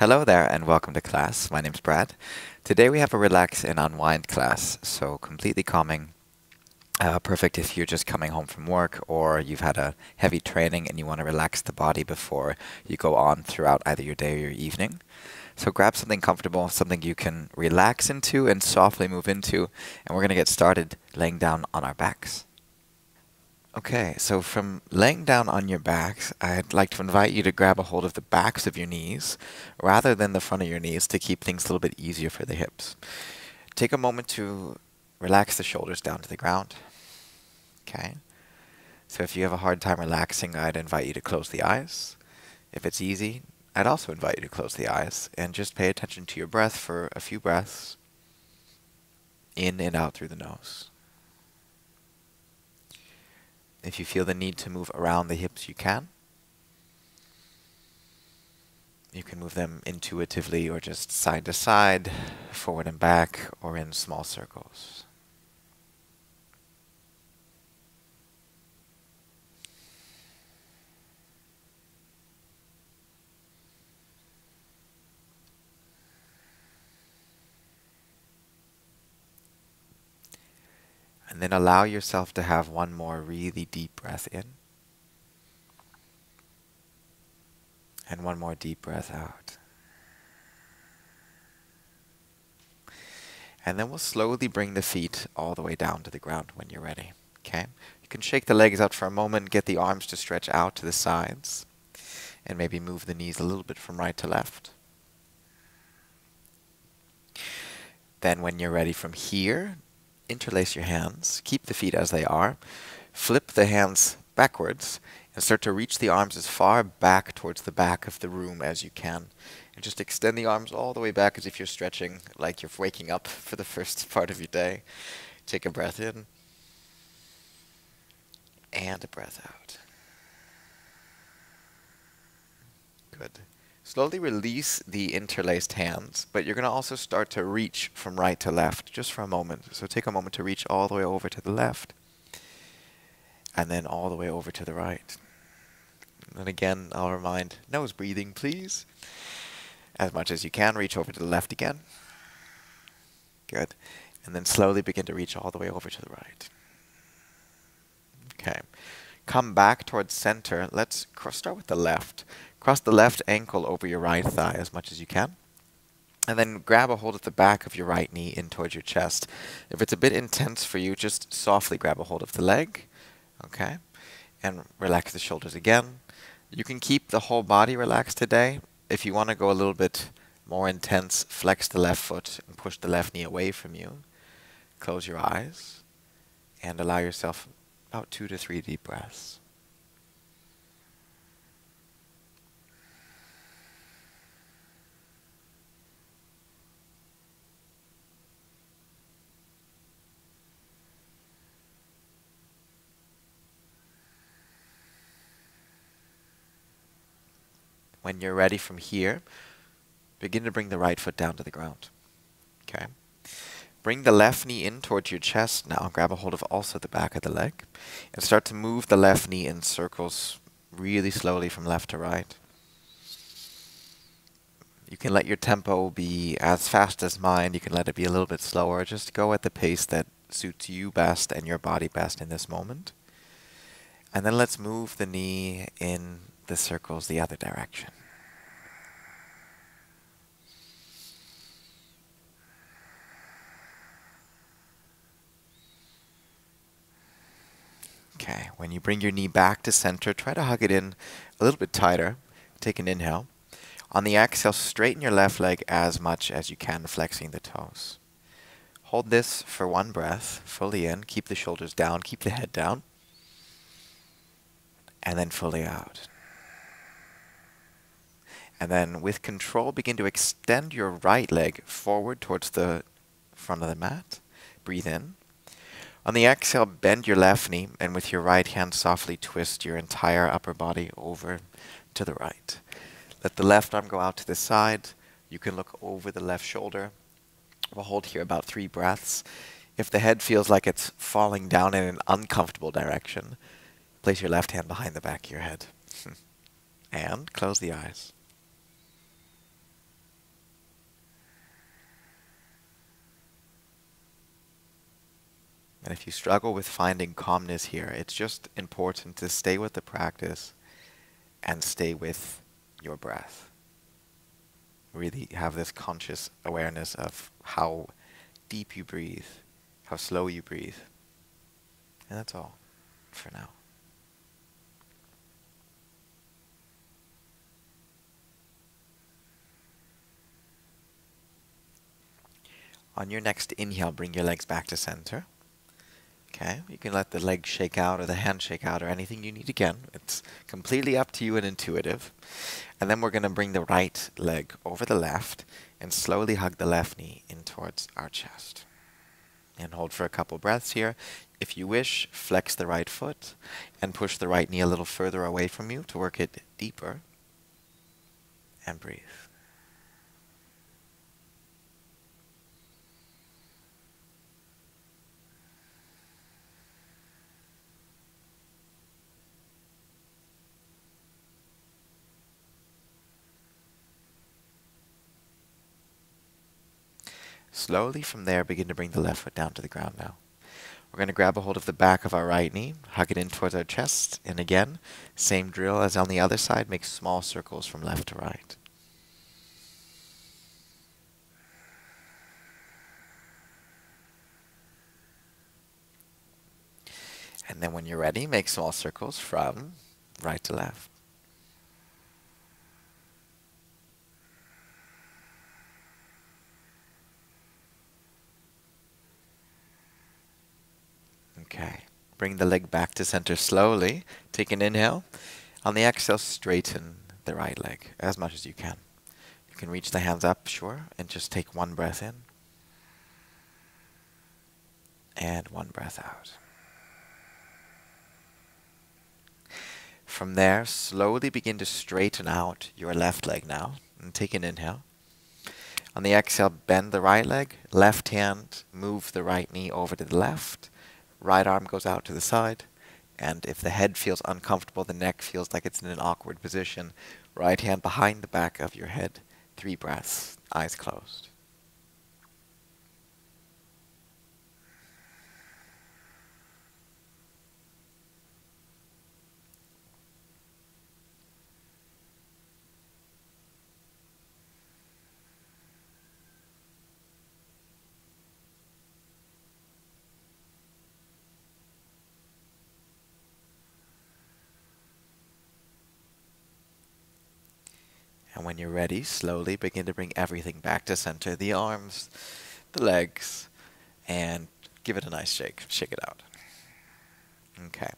Hello there and welcome to class. My name's Brad. Today we have a relax and unwind class, so completely calming. Perfect if you're just coming home from work or you've had a heavy training and you want to relax the body before you go on throughout either your day or your evening. So grab something comfortable, something you can relax into and softly move into, and we're going to get started laying down on our backs. Okay, so from laying down on your backs, I'd like to invite you to grab a hold of the backs of your knees rather than the front of your knees to keep things a little bit easier for the hips. Take a moment to relax the shoulders down to the ground. Okay, so if you have a hard time relaxing, I'd invite you to close the eyes. If it's easy, I'd also invite you to close the eyes and just pay attention to your breath for a few breaths in and out through the nose. If you feel the need to move around the hips, you can. You can move them intuitively or just side to side, forward and back, or in small circles. And then allow yourself to have one more really deep breath in. And one more deep breath out. And then we'll slowly bring the feet all the way down to the ground when you're ready. Okay? You can shake the legs out for a moment, get the arms to stretch out to the sides, and maybe move the knees a little bit from right to left. Then when you're ready from here, interlace your hands, keep the feet as they are, flip the hands backwards, and start to reach the arms as far back towards the back of the room as you can. And just extend the arms all the way back as if you're stretching, like you're waking up for the first part of your day. Take a breath in, and a breath out. Good. Slowly release the interlaced hands, but you're going to also start to reach from right to left just for a moment. So take a moment to reach all the way over to the left, and then all the way over to the right. And again, I'll remind, nose breathing, please. As much as you can, reach over to the left again. Good. And then slowly begin to reach all the way over to the right. Okay. Come back towards center. Let's start with the left. Cross the left ankle over your right thigh as much as you can. And then grab a hold of the back of your right knee in towards your chest. If it's a bit intense for you, just softly grab a hold of the leg. Okay. And relax the shoulders again. You can keep the whole body relaxed today. If you want to go a little bit more intense, flex the left foot and push the left knee away from you. Close your eyes and allow yourself about 2 to 3 deep breaths. When you're ready from here, begin to bring the right foot down to the ground. Okay. Bring the left knee in towards your chest now. Grab a hold of also the back of the leg. And start to move the left knee in circles really slowly from left to right. You can let your tempo be as fast as mine. You can let it be a little bit slower. Just go at the pace that suits you best and your body best in this moment. And then let's move the knee in the circles the other direction. Okay, when you bring your knee back to center, try to hug it in a little bit tighter. Take an inhale. On the exhale, straighten your left leg as much as you can, flexing the toes. Hold this for one breath, fully in. Keep the shoulders down, keep the head down. And then fully out. And then with control, begin to extend your right leg forward towards the front of the mat. Breathe in. On the exhale, bend your left knee, and with your right hand, softly twist your entire upper body over to the right. Let the left arm go out to the side. You can look over the left shoulder. We'll hold here about 3 breaths. If the head feels like it's falling down in an uncomfortable direction, place your left hand behind the back of your head. And close the eyes. And if you struggle with finding calmness here, it's just important to stay with the practice and stay with your breath. Really have this conscious awareness of how deep you breathe, how slow you breathe. And that's all for now. On your next inhale, bring your legs back to center. Okay, you can let the legs shake out or the hand shake out or anything you need again. It's completely up to you and intuitive. And then we're going to bring the right leg over the left and slowly hug the left knee in towards our chest. And hold for a couple breaths here. If you wish, flex the right foot and push the right knee a little further away from you to work it deeper. And breathe. Slowly from there, begin to bring the left foot down to the ground now. We're going to grab a hold of the back of our right knee, hug it in towards our chest, and again, same drill as on the other side, make small circles from left to right. And then when you're ready, make small circles from right to left. Okay. Bring the leg back to center slowly. Take an inhale. On the exhale, straighten the right leg as much as you can. You can reach the hands up, sure, and just take one breath in. And one breath out. From there, slowly begin to straighten out your left leg now. And take an inhale. On the exhale, bend the right leg. Left hand, move the right knee over to the left. Right arm goes out to the side. And if the head feels uncomfortable, the neck feels like it's in an awkward position, right hand behind the back of your head. 3 breaths, eyes closed. And when you're ready, slowly begin to bring everything back to center. The arms, the legs, and give it a nice shake. Shake it out. Okay.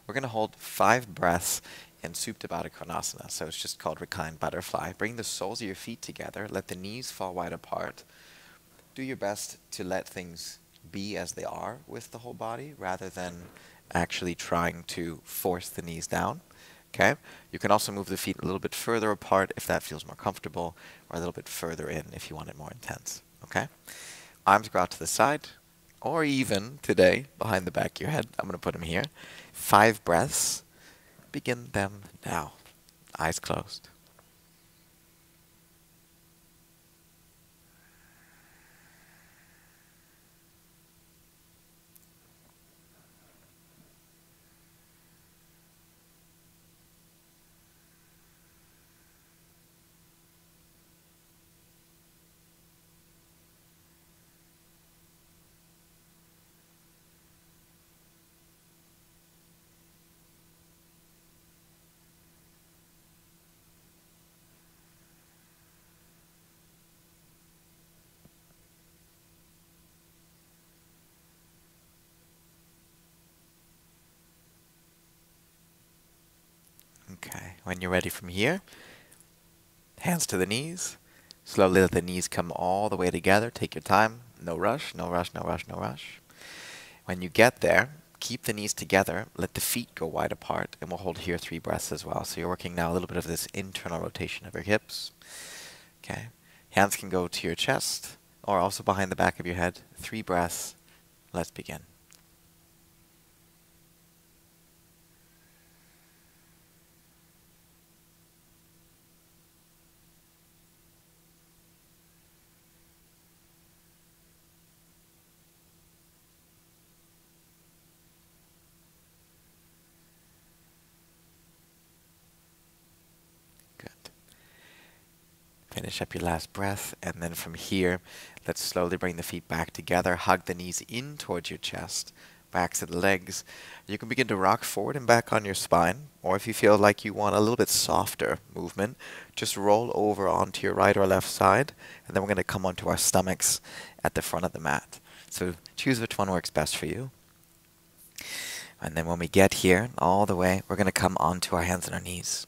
We're going to hold 5 breaths in Supta Baddha Konasana. So it's just called reclined butterfly. Bring the soles of your feet together. Let the knees fall wide apart. Do your best to let things be as they are with the whole body rather than actually trying to force the knees down. Okay? You can also move the feet a little bit further apart if that feels more comfortable, or a little bit further in if you want it more intense. Okay? Arms go out to the side, or even today, behind the back of your head. I'm going to put them here. 5 breaths. Begin them now. Eyes closed. Okay, when you're ready from here, hands to the knees. Slowly let the knees come all the way together. Take your time. No rush, no rush, no rush, no rush. When you get there, keep the knees together. Let the feet go wide apart, and we'll hold here 3 breaths as well. So you're working now a little bit of this internal rotation of your hips. Okay, hands can go to your chest, or also behind the back of your head. 3 breaths. Let's begin. Finish up your last breath, and then from here, let's slowly bring the feet back together. Hug the knees in towards your chest, back to the legs. You can begin to rock forward and back on your spine, or if you feel like you want a little bit softer movement, just roll over onto your right or left side, and then we're going to come onto our stomachs at the front of the mat. So choose which one works best for you. And then when we get here, all the way, we're going to come onto our hands and our knees.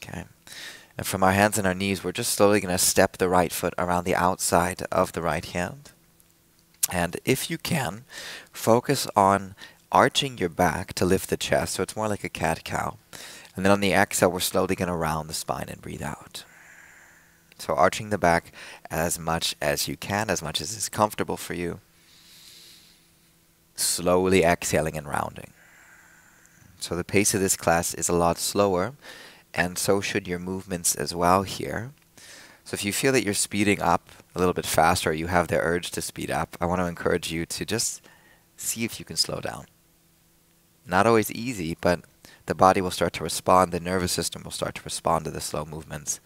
Okay. And from our hands and our knees, we're just slowly going to step the right foot around the outside of the right hand. And if you can, focus on arching your back to lift the chest, so it's more like a cat-cow. And then on the exhale, we're slowly going to round the spine and breathe out. So arching the back as much as you can, as much as is comfortable for you. Slowly exhaling and rounding. So the pace of this class is a lot slower, and so should your movements as well here. So if you feel that you're speeding up a little bit faster, or you have the urge to speed up, I want to encourage you to just see if you can slow down. Not always easy, but the body will start to respond, the nervous system will start to respond to the slow movements.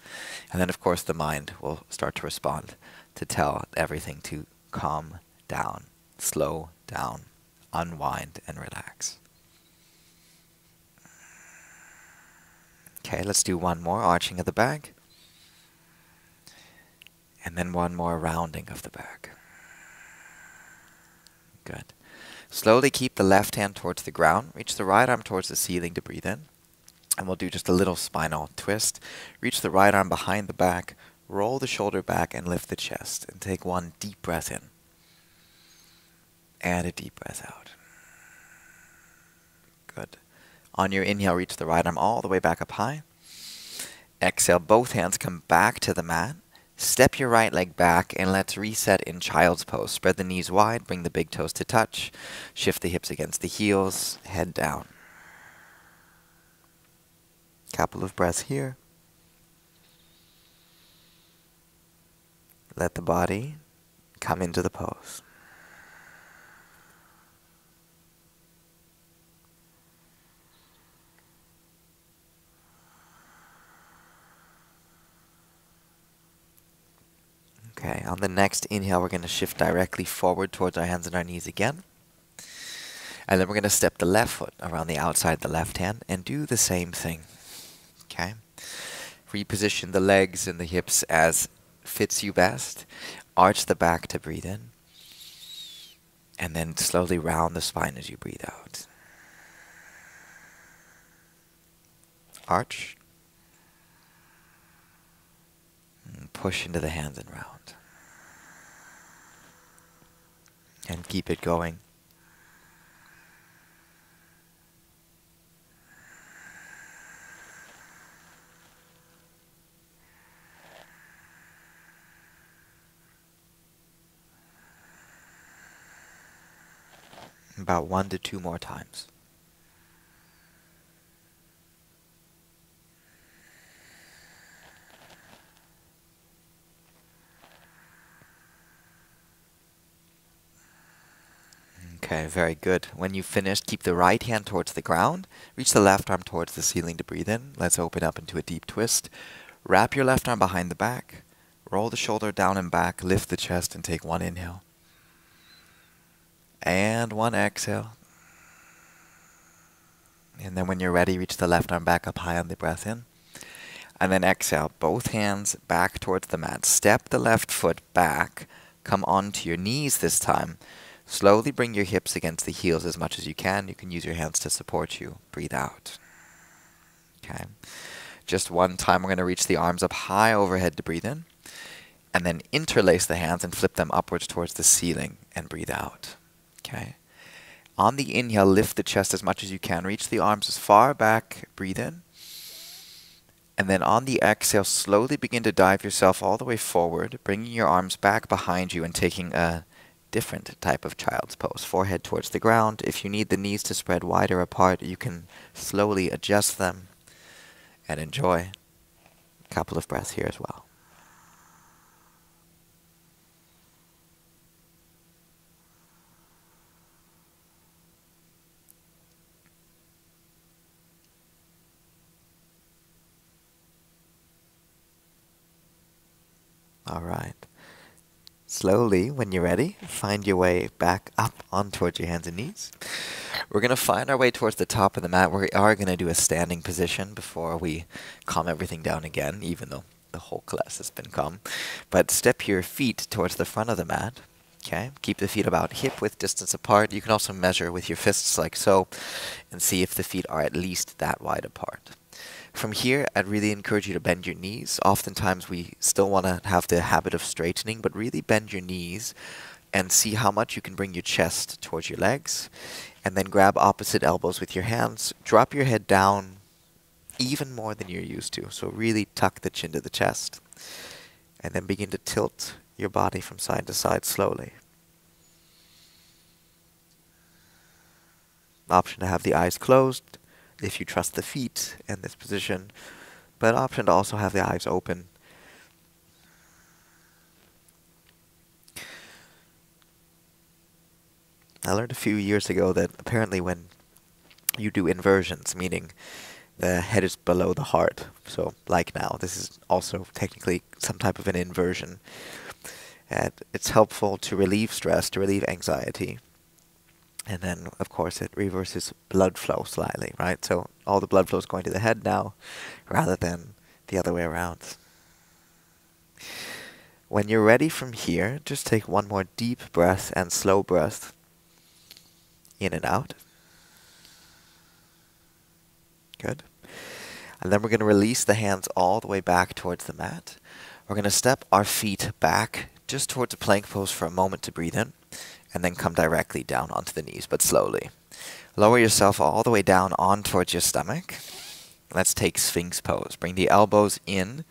And then of course the mind will start to respond to tell everything to calm down, slow down, unwind and relax. Okay, let's do one more arching of the back. And then one more rounding of the back. Good. Slowly keep the left hand towards the ground. Reach the right arm towards the ceiling to breathe in. And we'll do just a little spinal twist. Reach the right arm behind the back. Roll the shoulder back and lift the chest. And take one deep breath in. And a deep breath out. Good. On your inhale, reach the right arm all the way back up high. Exhale, both hands come back to the mat. Step your right leg back and let's reset in child's pose. Spread the knees wide, bring the big toes to touch. Shift the hips against the heels, head down. Couple of breaths here. Let the body come into the pose. Okay, on the next inhale, we're going to shift directly forward towards our hands and our knees again. And then we're going to step the left foot around the outside of the left hand and do the same thing. Okay? Reposition the legs and the hips as fits you best. Arch the back to breathe in. And then slowly round the spine as you breathe out. Arch. And push into the hands and round. And keep it going. About 1 to 2 more times. Okay, very good. When you've finished, keep the right hand towards the ground. Reach the left arm towards the ceiling to breathe in. Let's open up into a deep twist. Wrap your left arm behind the back. Roll the shoulder down and back. Lift the chest and take one inhale. And one exhale. And then when you're ready, reach the left arm back up high on the breath in. And then exhale. Both hands back towards the mat. Step the left foot back. Come onto your knees this time. Slowly bring your hips against the heels as much as you can. You can use your hands to support you. Breathe out. Okay. Just one time, we're going to reach the arms up high overhead to breathe in. And then interlace the hands and flip them upwards towards the ceiling and breathe out. Okay. On the inhale, lift the chest as much as you can. Reach the arms as far back. Breathe in. And then on the exhale, slowly begin to dive yourself all the way forward, bringing your arms back behind you and taking a different type of child's pose. Forehead towards the ground. If you need the knees to spread wider apart, you can slowly adjust them and enjoy a couple of breaths here as well. All right. Slowly, when you're ready, find your way back up on towards your hands and knees. We're going to find our way towards the top of the mat. We are going to do a standing position before we calm everything down again, even though the whole class has been calm. But step your feet towards the front of the mat. Okay, keep the feet about hip-width distance apart. You can also measure with your fists like so and see if the feet are at least that wide apart. From here, I'd really encourage you to bend your knees. Oftentimes we still want to have the habit of straightening, but really bend your knees and see how much you can bring your chest towards your legs. And then grab opposite elbows with your hands. Drop your head down even more than you're used to. So really tuck the chin to the chest. And then begin to tilt your body from side to side slowly. Option to have the eyes closed if you trust the feet in this position, but option to also have the eyes open. I learned a few years ago that apparently when you do inversions, meaning the head is below the heart, so like now, this is also technically some type of an inversion, and it's helpful to relieve stress, to relieve anxiety. And then, of course, it reverses blood flow slightly, right? So all the blood flow is going to the head now, rather than the other way around. When you're ready from here, just take one more deep breath and slow breath in and out. Good. And then we're going to release the hands all the way back towards the mat. We're going to step our feet back just towards a plank pose for a moment to breathe in. And then come directly down onto the knees, but slowly. Lower yourself all the way down on towards your stomach. Let's take Sphinx pose. Bring the elbows in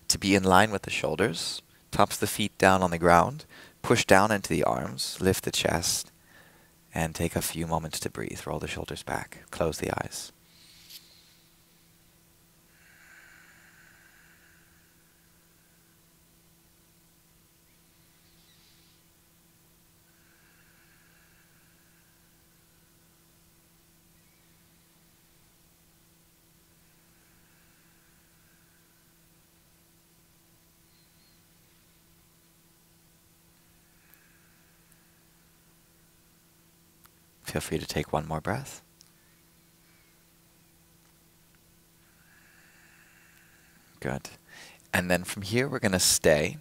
to be in line with the shoulders. Tops of the feet down on the ground. Push down into the arms. Lift the chest. And take a few moments to breathe. Roll the shoulders back. Close the eyes. Feel free to take one more breath. Good. And then from here, we're going to stay.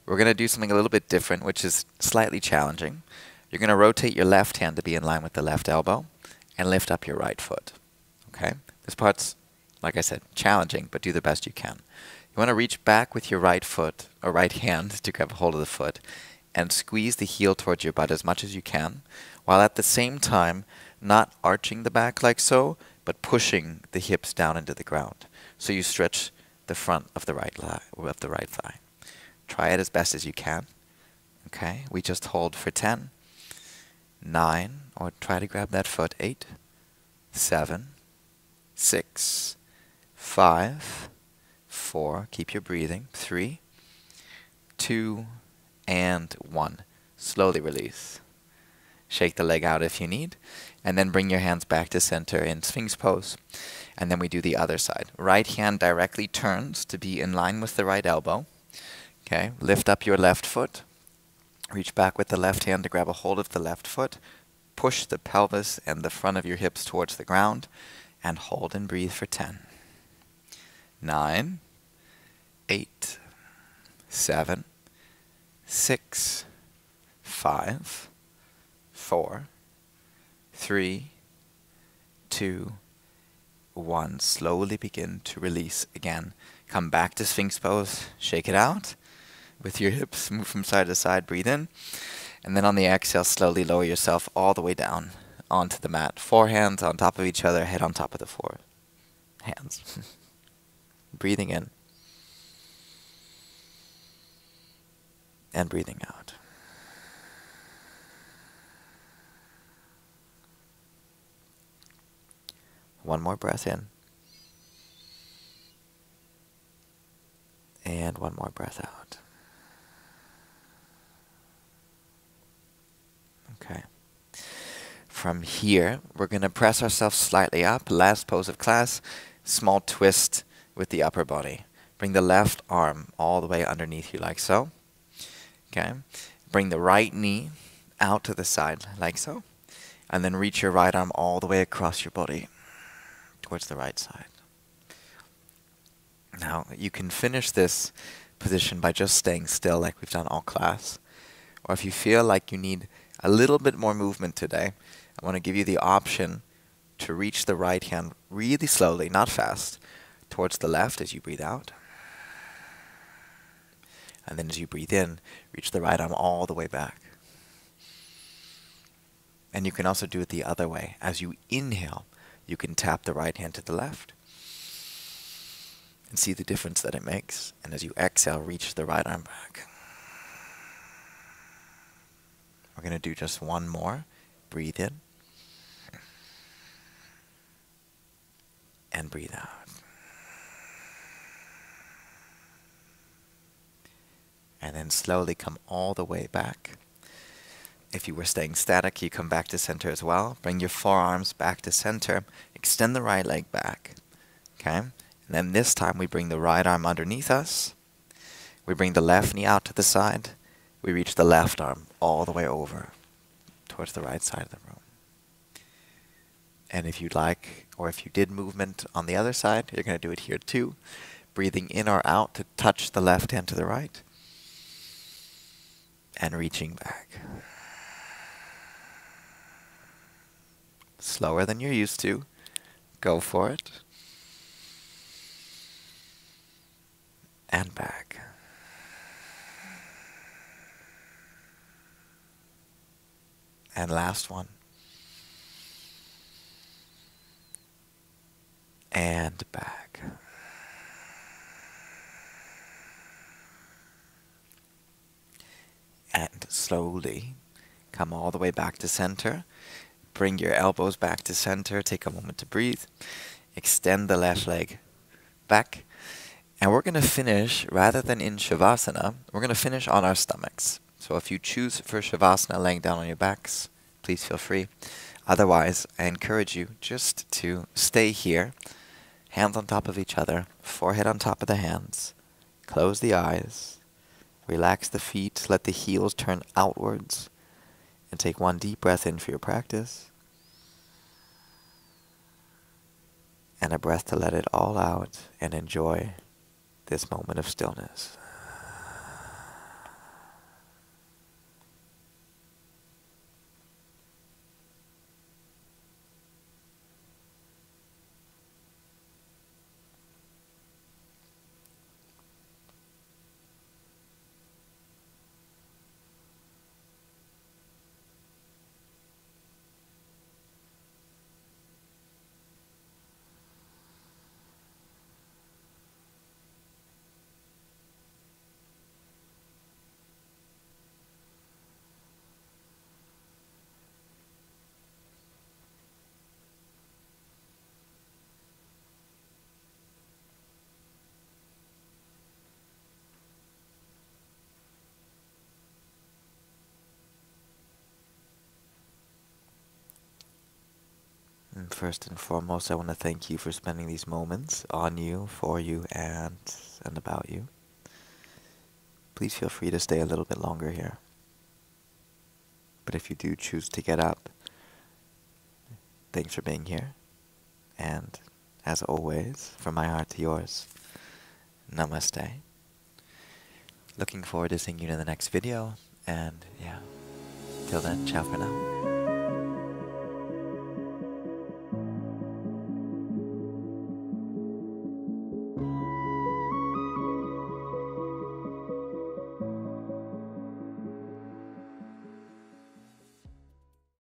We're going to do something a little bit different, which is slightly challenging. You're going to rotate your left hand to be in line with the left elbow and lift up your right foot. Okay? This part's, like I said, challenging, but do the best you can. You want to reach back with your right foot, or right hand, to grab a hold of the foot and squeeze the heel towards your butt as much as you can, while at the same time not arching the back like so, but pushing the hips down into the ground. So you stretch the front of the right thigh. Try it as best as you can. Okay, we just hold for 10, 9, or try to grab that foot, 8, 7, 6, 5, 4, keep your breathing, 3, 2, and 1. Slowly release. Shake the leg out if you need, and then bring your hands back to center in Sphinx pose. And then we do the other side. Right hand directly turns to be in line with the right elbow. Okay, lift up your left foot. Reach back with the left hand to grab a hold of the left foot. Push the pelvis and the front of your hips towards the ground, and hold and breathe for 10, 9, 8, 7, 6, 5, 4, 3, 2, 1. Slowly begin to release again. Come back to Sphinx pose. Shake it out with your hips. Move from side to side. Breathe in. And then on the exhale, slowly lower yourself all the way down onto the mat. 4 hands on top of each other. Head on top of the 4 hands. Breathing in. And breathing out. One more breath in. And one more breath out. Okay. From here, we're going to press ourselves slightly up. Last pose of class. Small twist with the upper body. Bring the left arm all the way underneath you like so. Okay. Bring the right knee out to the side like so. And then reach your right arm all the way across your body towards the right side. Now, you can finish this position by just staying still like we've done all class. Or if you feel like you need a little bit more movement today, I want to give you the option to reach the right hand really slowly, not fast, towards the left as you breathe out. And then as you breathe in, reach the right arm all the way back. And you can also do it the other way. As you inhale, you can tap the right hand to the left and see the difference that it makes. And as you exhale, reach the right arm back. We're going to do just one more. Breathe in. And breathe out. And then slowly come all the way back. If you were staying static, you come back to center as well. Bring your forearms back to center. Extend the right leg back. Okay? And then this time we bring the right arm underneath us. We bring the left knee out to the side. We reach the left arm all the way over towards the right side of the room. And if you'd like, or if you did movement on the other side, you're going to do it here too. Breathing in or out to touch the left hand to the right. And reaching back. Slower than you're used to. Go for it. And back. And last one. And back. And slowly come all the way back to center. Bring your elbows back to center. Take a moment to breathe. Extend the left leg back. And we're going to finish, rather than in Shavasana, we're going to finish on our stomachs. So if you choose for Shavasana, laying down on your backs, please feel free. Otherwise, I encourage you just to stay here. Hands on top of each other. Forehead on top of the hands. Close the eyes. Relax the feet. Let the heels turn outwards. And take one deep breath in for your practice. And a breath to let it all out and enjoy this moment of stillness. And first and foremost, I want to thank you for spending these moments on you, for you, and about you. Please feel free to stay a little bit longer here. But if you do choose to get up, thanks for being here. And as always, from my heart to yours, namaste. Looking forward to seeing you in the next video. And yeah, till then, ciao for now.